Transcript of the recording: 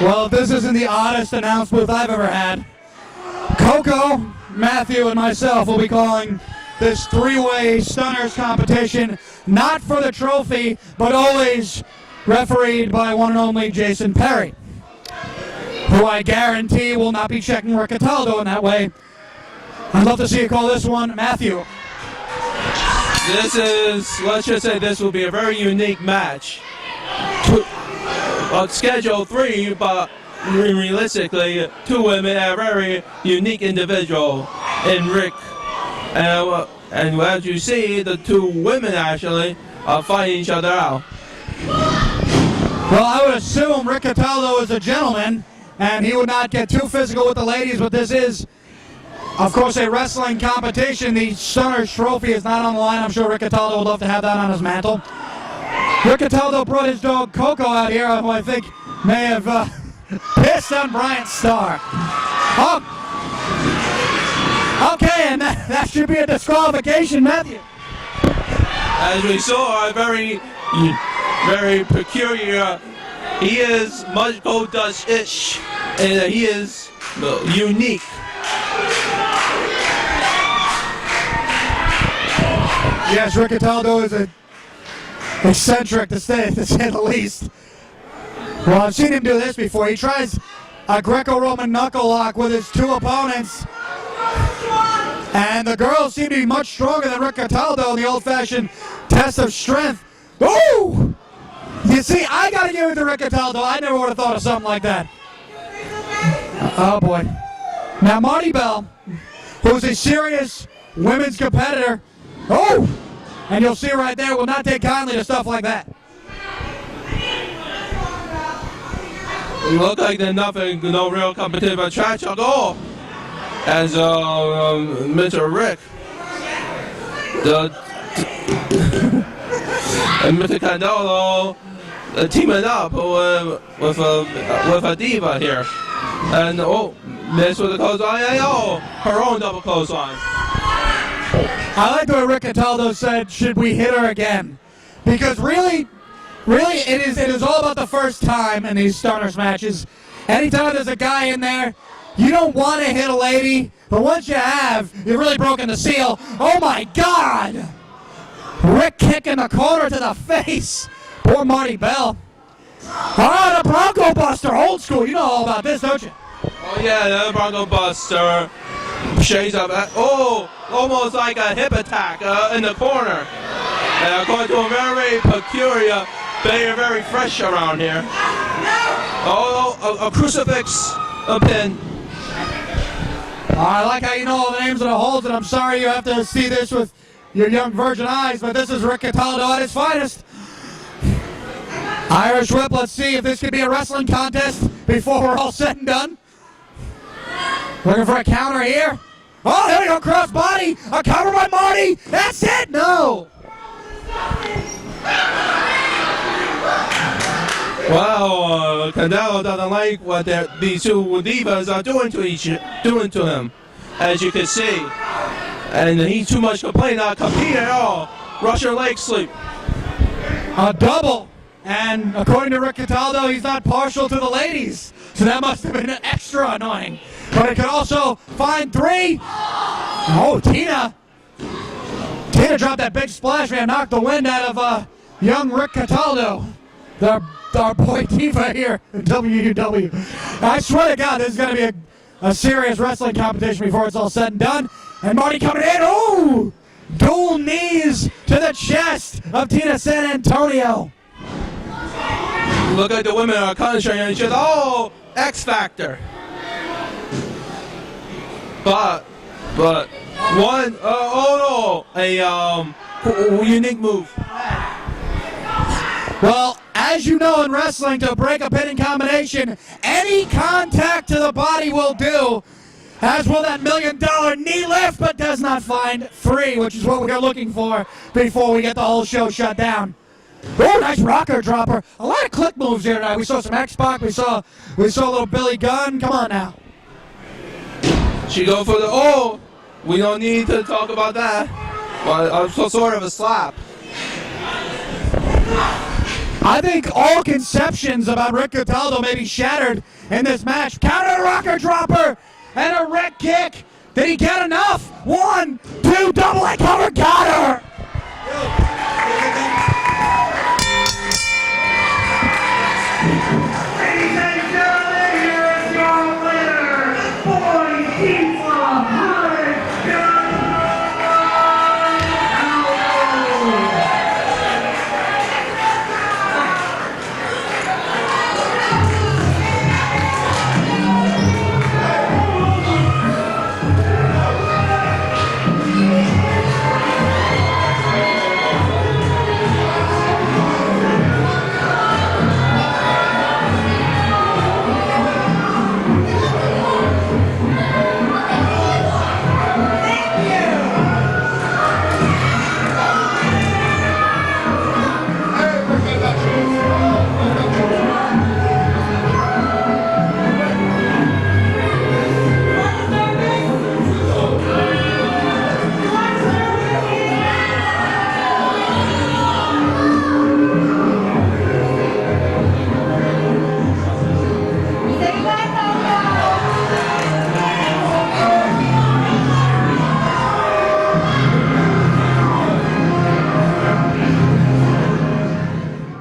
Well, this isn't the oddest announce booth I've ever had. Coco, Matthew, and myself will be calling this three-way stunners competition, not for the trophy, but always refereed by one and only Jason Perry, who I guarantee will not be checking Rick Cataldo in that way. I'd love to see you call this one Matthew. This is, let's just say this will be a very unique match. Schedule 3, but realistically, 2 women are very unique individual in Rick. And as you see, the 2 women actually are fighting each other out. Well, I would assume Rick Cataldo is a gentleman, and he would not get too physical with the ladies, but this is, of course, a wrestling competition. The Stunners trophy is not on the line. I'm sure Rick Cataldo would love to have that on his mantle. Rick Cataldo brought his dog Coco out here, who I think may have pissed on Bryant Starr. Oh. Okay, and that should be a disqualification, Matthew. As we saw, very peculiar. He is much Goldust-ish, and he is unique. Yes, Rick Cataldo is a eccentric to say the least. Well, I've seen him do this before. He tries a Greco-Roman knuckle lock with his 2 opponents, and the girls seem to be much stronger than Rick Cataldo in the old-fashioned test of strength. Ooh! You see, I gotta give it to Rick Cataldo. I never would have thought of something like that. Oh boy. Now Marti Belle, who's a serious women's competitor, oh! And you'll see right there, will not take kindly to stuff like that. Look like there's nothing, no real competitive attraction at all. As Mr. Rick, and Mr. Cataldo teaming up with a diva here, and this with the clothesline, and her own double clothesline. I like the way Rick Cataldo said, "Should we hit her again?" Because really, it is all about the first time in these Stunners matches. Anytime there's a guy in there, you don't want to hit a lady, but once you have, you've really broken the seal. Oh my God! Rick kicking the corner to the face. Poor Marti Belle. Oh, the Bronco Buster, old school. You know all about this, don't you? Oh yeah, the Bronco Buster shades up. Almost like a hip attack in the corner. And according to a very peculiar, very fresh around here. A crucifix, a pin. I like how you know all the names of the holds, and I'm sorry you have to see this with your young virgin eyes, but this is Rick Cataldo at his finest. Irish Whip, let's see if this could be a wrestling contest before we're all said and done. Looking for a counter here. Oh, there we go, cross body. A cover by Marty. That's it. No. Wow, Cataldo doesn't like what these 2 divas are doing to him, as you can see. And he's too much complaining, not competing at all. Russian leg sweep. A double. And according to Rick Cataldo, he's not partial to the ladies. So that must have been extra annoying. But it could also find 3. Oh, Tina. Tina dropped that big splash, man. Knocked the wind out of young Rick Cataldo. Our boy Diva here in WUW. I swear to God, this is going to be a serious wrestling competition before it's all said and done. And Marty coming in. Oh! Dual knees to the chest of Tina San Antonio. Look at the women are concentrating on each other. X Factor. But one, a unique move. Well, as you know in wrestling, to break a pinning combination, any contact to the body will do. As will that $1 million knee lift, but does not find 3, which is what we are looking for before we get the whole show shut down. Oh, nice rocker dropper. A lot of click moves here tonight. We saw some X-Pac. We saw a little Billy Gunn. Come on now. She go for the, we don't need to talk about that. Well, sort of a slap. I think all conceptions about Rick Cataldo may be shattered in this match. Counter rocker dropper and a Rick kick. Did he get enough? 1, 2, double leg cover, got her.